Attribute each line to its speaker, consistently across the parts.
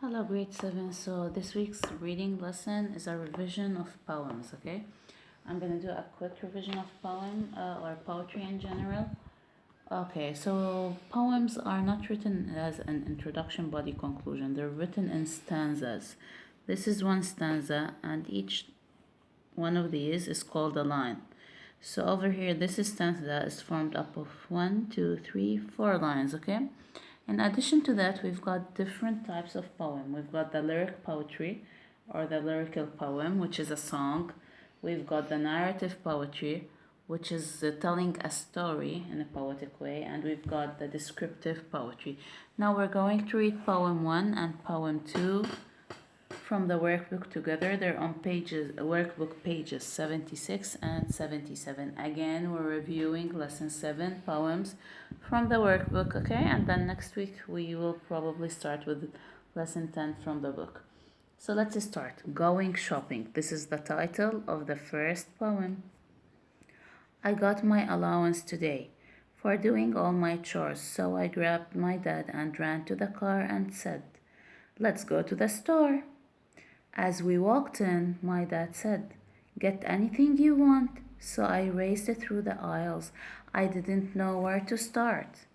Speaker 1: Hello, grade 7. So, this week's reading lesson is a revision of poems, okay? I'm gonna do a quick revision of poem or poetry in general. Okay, so poems are not written as an introduction, body, conclusion. They're written in stanzas. This is one stanza, and each one of these is called a line. So, over here, this stanza is formed up of one, two, three, four lines, okay? In addition to that, we've got different types of poem. We've got the lyric poetry or the lyrical poem, which is a song. We've got the narrative poetry, which is telling a story in a poetic way, and we've got the descriptive poetry. Now we're going to read poem 1 and poem 2 from the workbook together. They're on workbook pages 76 and 77. Again, we're reviewing lesson 7 poems from the workbook, okay? And then next week we will probably start with lesson 10 from the book. So let's start. Going shopping. This is the title of the first poem. I got my allowance today for doing all my chores, so I grabbed my dad and ran to the car and said, "Let's go to the store." As we walked in, my dad said, "Get anything you want." So I raced through the aisles. I didn't know where to start.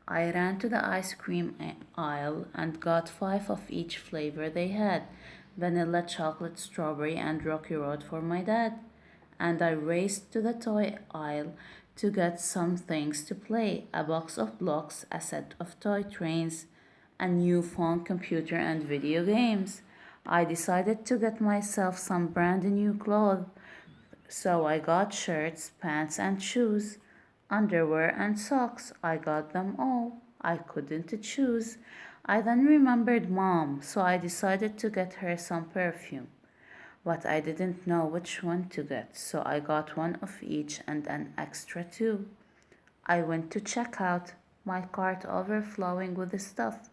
Speaker 1: I ran to the ice cream aisle and got 5 of each flavor they had: vanilla, chocolate, strawberry, and Rocky Road for my dad. And I raced to the toy aisle to get some things to play: a box of blocks, a set of toy trains, a new phone, computer, and video games. I decided to get myself some brand new clothes, so I got shirts, pants, and shoes, underwear, and socks. I got them all. I couldn't choose. I then remembered Mom, so I decided to get her some perfume. But I didn't know which one to get, so I got one of each and an extra too. I went to check out, my cart overflowing with stuff.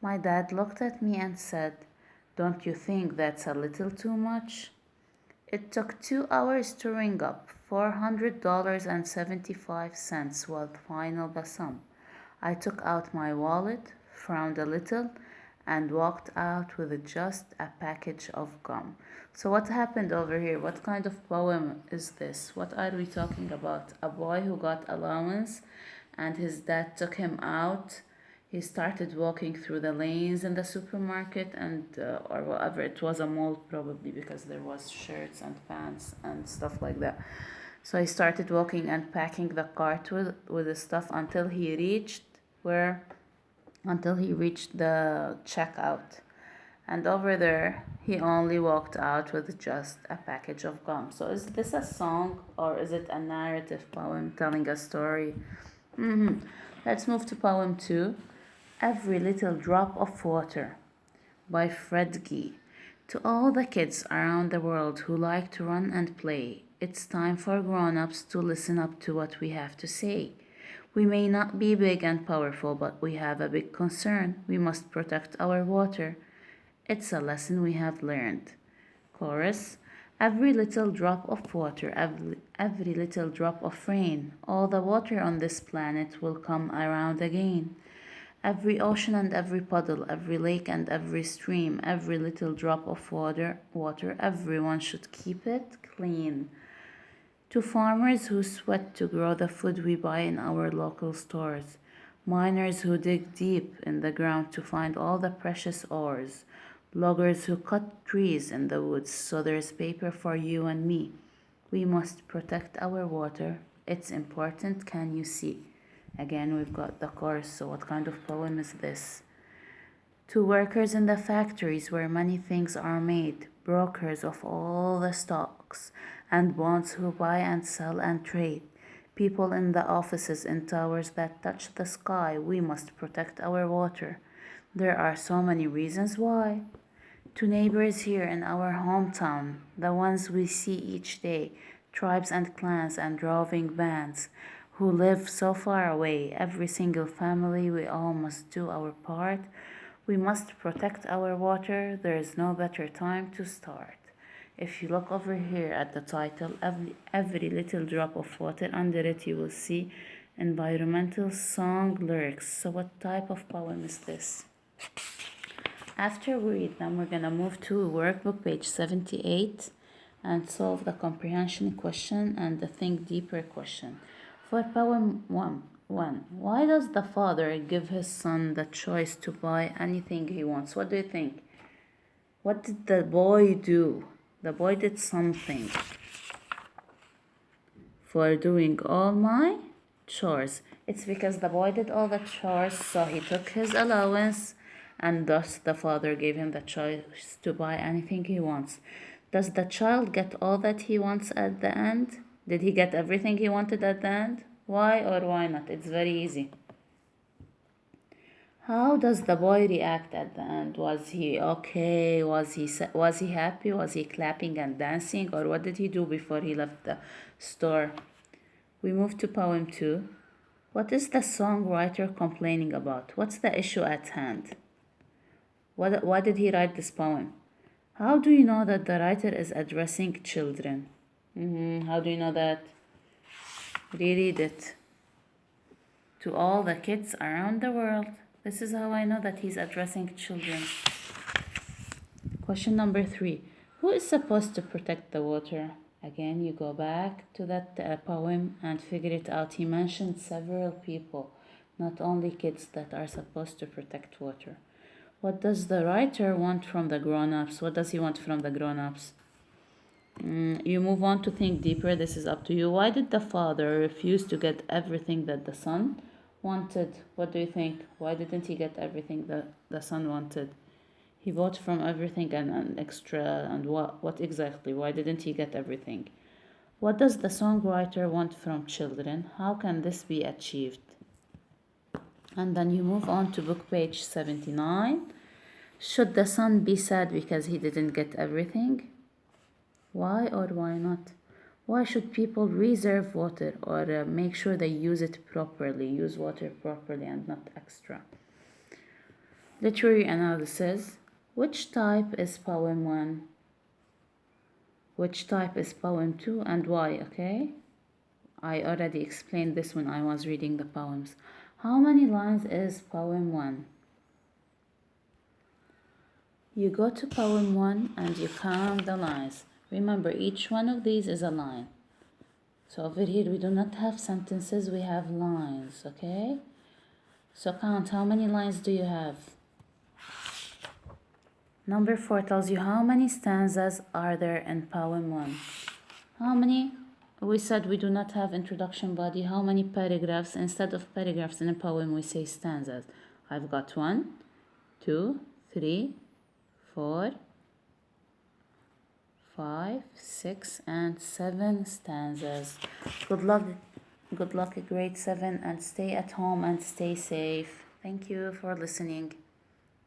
Speaker 1: My dad looked at me and said, "Don't you think that's a little too much?" It took 2 hours to ring up. $400.75 was final the sum. I took out my wallet, frowned a little, and walked out with just a package of gum. So what happened over here? What kind of poem is this? What are we talking about? A boy who got allowance and his dad took him out. He started walking through the lanes in the supermarket and or whatever. It was a mall probably, because there was shirts and pants and stuff like that. So he started walking and packing the cart with the stuff until he reached where until he reached the checkout. And over there, he only walked out with just a package of gum. So is this a song or is it a narrative poem telling a story? Let's move to poem 2. Every Little Drop of Water by Fred Gee. To all the kids around the world who like to run and play, it's time for grown-ups to listen up to what we have to say. We may not be big and powerful, but we have a big concern. We must protect our water. It's a lesson we have learned. Chorus. Every little drop of water, every little drop of rain, all the water on this planet will come around again. Every ocean and every puddle, every lake and every stream, every little drop of water, everyone should keep it clean. To farmers who sweat to grow the food we buy in our local stores, miners who dig deep in the ground to find all the precious ores, loggers who cut trees in the woods so there's paper for you and me. We must protect our water. It's important, can you see? Again, we've got the chorus. So what kind of poem is this? To workers in the factories where many things are made, brokers of all the stocks and bonds who buy and sell and trade, people in the offices in towers that touch the sky, we must protect our water. There are so many reasons why. To neighbors here in our hometown, the ones we see each day, tribes and clans and roving bands, who live so far away, every single family, we all must do our part. We must protect our water. There is no better time to start. If you look over here at the title, every little drop of water, under it you will see environmental song lyrics. So what type of poem is this? After we read them, we're going to move to workbook page 78 and solve the comprehension question and the think deeper question. For poem 1, why does the father give his son the choice to buy anything he wants? What do you think? What did the boy do? The boy did something. For doing all my chores. It's because the boy did all the chores, so he took his allowance, and thus the father gave him the choice to buy anything he wants. Does the child get all that he wants at the end? Did he get everything he wanted at the end? Why or why not? It's very easy. How does the boy react at the end? Was he okay? Was he happy? Was he clapping and dancing? Or what did he do before he left the store? We move to poem 2. What is the songwriter complaining about? What's the issue at hand? Why did he write this poem? How do you know that the writer is addressing children? How do you know that? Reread it. To all the kids around the world. This is how I know that he's addressing children. Question number 3. Who is supposed to protect the water? Again, you go back to that poem and figure it out. He mentioned several people, not only kids, that are supposed to protect water. What does the writer want from the grown-ups? What does he want from the grown-ups? You move on to think deeper. This is up to you. Why did the father refuse to get everything that the son wanted? What do you think? Why didn't he get everything that the son wanted? He bought from everything and extra, and what exactly? Why didn't he get everything? What does the songwriter want from children? How can this be achieved? And then you move on to book page 79. Should the son be sad because he didn't get everything? Why or why not? Why should people reserve water or make sure they use water properly and not extra? Literary analysis. Which type is poem 1? Which type is poem 2 and why, okay? I already explained this when I was reading the poems. How many lines is poem 1? You go to poem 1 and you count the lines. Remember, each one of these is a line. So over here we do not have sentences, we have lines, okay? So count, how many lines do you have? Number 4 tells you how many stanzas are there in poem 1. How many? We said we do not have introduction body. How many paragraphs? Instead of paragraphs in a poem, we say stanzas. I've got 1, 2, 3, 4, 5, 6, and 7 stanzas. Good luck, grade 7, and stay at home and stay safe. Thank you for listening.